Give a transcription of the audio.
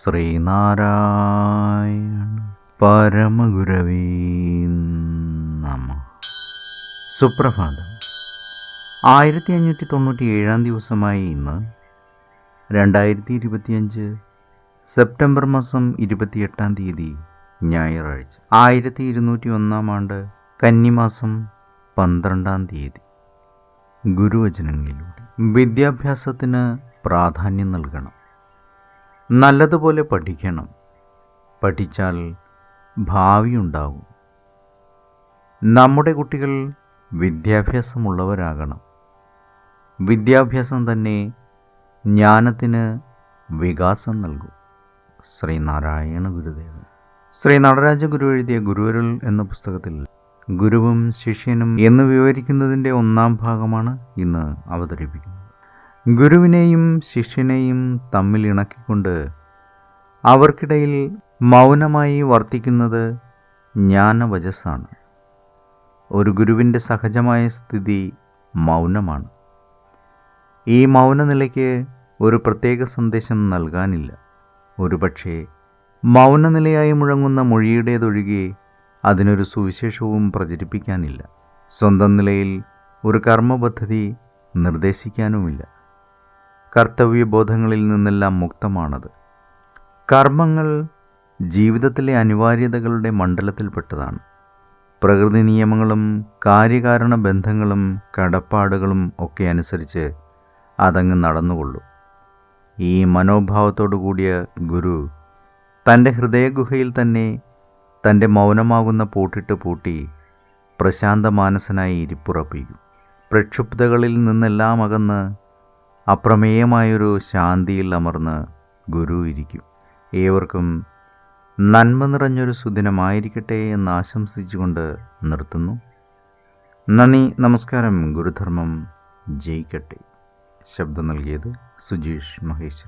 ശ്രീനാരായണ പരമഗുരവേ നമഃ. സുപ്രഭാതം. 1597 ദിവസമായി ഇന്ന് 2025 സെപ്റ്റംബർ മാസം 28 ഞായറാഴ്ച. 1201 ആണ്ട് കന്നിമാസം 12 ഗുരുവചനങ്ങളിലൂടെ വിദ്യാഭ്യാസത്തിന് പ്രാധാന്യം നൽകണം. നല്ലതുപോലെ പഠിക്കണം. പഠിച്ചാൽ ഭാവിയുണ്ടാകും. നമ്മുടെ കുട്ടികൾ വിദ്യാഭ്യാസമുള്ളവരാകണം. വിദ്യാഭ്യാസം തന്നെ ജ്ഞാനത്തിന് വികാസം നൽകും. ശ്രീനാരായണ ഗുരുദേവൻ. ശ്രീ നടരാജ ഗുരു എഴുതിയ ഗുരുവരുൾ എന്ന പുസ്തകത്തിൽ ഗുരുവും ശിഷ്യനും എന്ന് വിവരിക്കുന്നതിൻ്റെ 1-ാം ഭാഗമാണ് ഇന്ന് അവതരിപ്പിക്കുന്നത്. ഗുരുവിനെയും ശിഷ്യനെയും തമ്മിൽ ഇണക്കിക്കൊണ്ട് അവർക്കിടയിൽ മൗനമായി വർത്തിക്കുന്നത് ജ്ഞാനവചസ്സാണ്. ഒരു ഗുരുവിൻ്റെ സഹജമായ സ്ഥിതി മൗനമാണ്. ഈ മൗനനിലയ്ക്ക് ഒരു പ്രത്യേക സന്ദേശം നൽകാനില്ല. ഒരുപക്ഷെ മൗനനിലയായി മുഴങ്ങുന്ന മൊഴിയുടേതൊഴികെ അതിനൊരു സുവിശേഷവും പ്രചരിപ്പിക്കാനില്ല. സ്വന്തം നിലയിൽ ഒരു കർമ്മപദ്ധതി നിർദ്ദേശിക്കാനുമില്ല. കർത്തവ്യബോധങ്ങളിൽ നിന്നെല്ലാം മുക്തമാണത്. കർമ്മങ്ങൾ ജീവിതത്തിലെ അനിവാര്യതകളുടെ മണ്ഡലത്തിൽപ്പെട്ടതാണ്. പ്രകൃതി നിയമങ്ങളും കാര്യകാരണ ബന്ധങ്ങളും കടപ്പാടുകളും ഒക്കെ അനുസരിച്ച് അതങ്ങ് നടന്നുകൊള്ളും. ഈ മനോഭാവത്തോടു കൂടിയ ഗുരു തൻ്റെ ഹൃദയഗുഹയിൽ തന്നെ തൻ്റെ മൗനമാകുന്ന പൂട്ടിട്ട് പൂട്ടി പ്രശാന്തമാനസനായി ഇരിപ്പുറപ്പിക്കും. പ്രക്ഷുബ്ധകളിൽ നിന്നെല്ലാം അകന്ന് അപ്രമേയമായൊരു ശാന്തിയിൽ അമർന്ന് ഗുരു ഇരിക്കും. ഏവർക്കും നന്മ നിറഞ്ഞൊരു സുദിനമായിരിക്കട്ടെ എന്ന് ആശംസിച്ചുകൊണ്ട് നിർത്തുന്നു. നന്ദി, നമസ്കാരം. ഗുരുധർമ്മം ജയിക്കട്ടെ. ശബ്ദം നൽകിയത് സുജീഷ് മഹേശ്വരി.